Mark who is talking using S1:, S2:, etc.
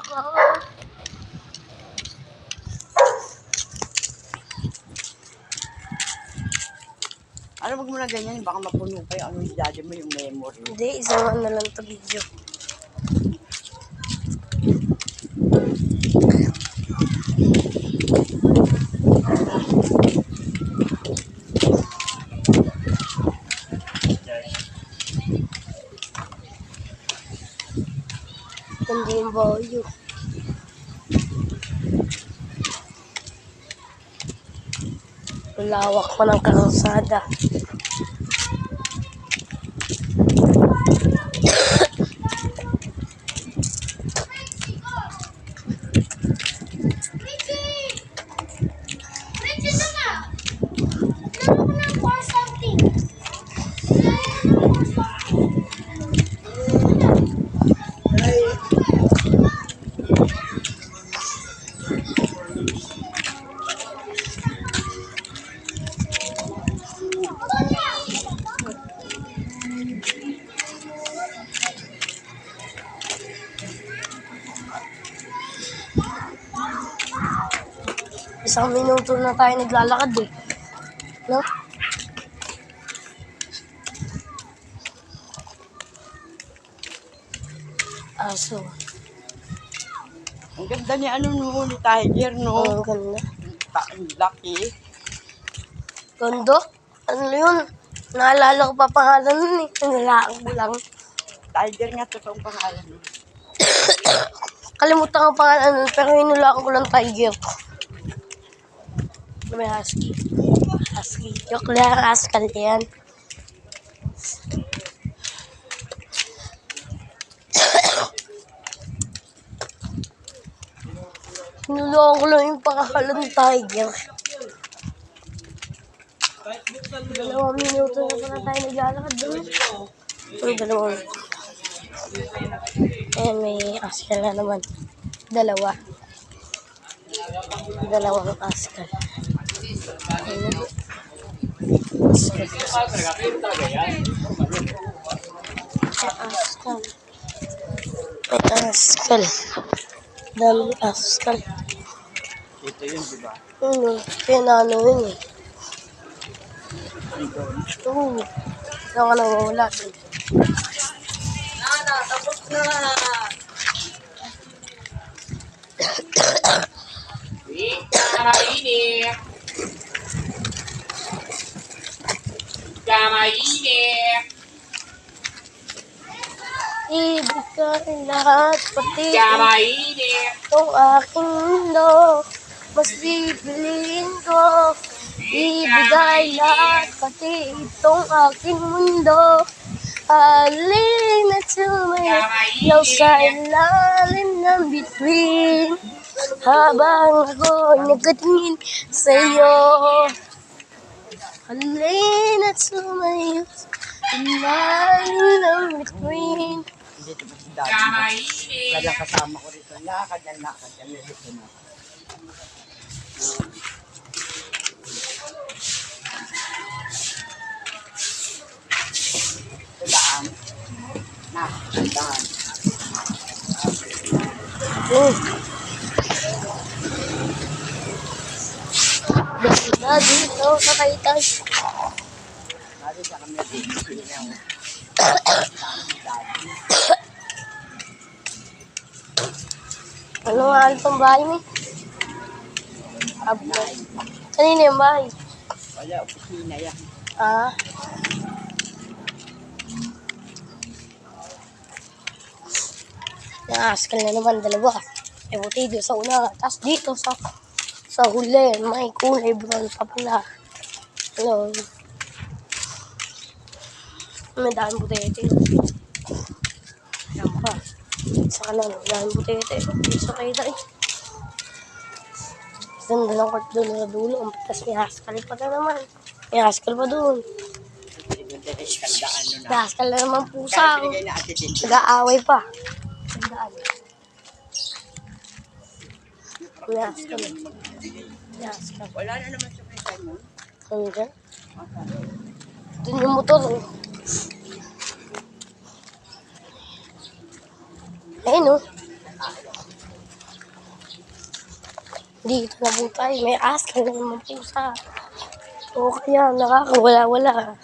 S1: Ano, wag mo na ganyan, baka mapuno pa yung ano yung daddy mo, yung memory.
S2: Hindi, isang ano lang to video. Hindi yung boyo. Lawak pa ng kalsada. Isang minuto na tayo naglalakad eh. No? Aso.
S1: Ang ganda ni ano nung ni Tiger, no?
S2: Ang ganda.
S1: Ang laki.
S2: Gondo? Ano yun? Naalala ko pa pangalan nun eh. Nilaang ko lang.
S1: Tiger nga, totoong pangalan.
S2: Kalimutan ko pangalan nun, pero hinulaan ko lang Tiger. May husky. Husky. Joke lang, husky yan. Hinulaan ko lang yung pangalan ng Tiger. 2 minuto na pala tayo naglalakad doon. Uy, 2 minuto. Ayan, may askal na naman. 2. Dalawang askal. Ayan. Askal. Askal. Daming askal.
S1: Ito yun, di ba?
S2: Ano? Pinano yun eh. Oo. Saan ka nawawala?
S1: Tapos na! Kamainip! Kamainip!
S2: Ibig ka rin lahat, pati
S1: Kamainip!
S2: itong aking mundo. Mas bibiliin ko. Ibigay lahat, pati itong aking mundo. Halina sumayaw sa ilalim ng bituin. Habang ako'y nagkatingin sa'yo. Halina sumayaw sa ilalim ng bituin.
S1: Hindi ito ba si daddy mo? Kaya kasama ko rito. Lakad yan, lakad yan. Dito na. Daan. Na, daan.
S2: Ganda dito sa Taytay.
S1: Dati sa kami dito.
S2: Ano nga itong bahay mo? Abo. Kanina yung bahay?
S1: Wala, opisina yan.
S2: Ah. Naaskal na naman 2. Eh, buti dito sa una. Tapos dito sa huli, may kulay brown pa pala. Ano? May daan butete. Yan pa. Sa kanan, daan butete. Sa Taytay. Ganda ng court doon sa dulo. Tapos may haskal pa na naman. May haskal pa doon. May haskal na naman pusa. Nag-aaway pa. Sandaan. May haskal. May haskal.
S1: Wala na naman sa pinsan mo.
S2: Hanggang. Doon yung motor. Ayun o. Dito na po tayo. May ask ka na naman pusa. O kaya nakakawala-wala.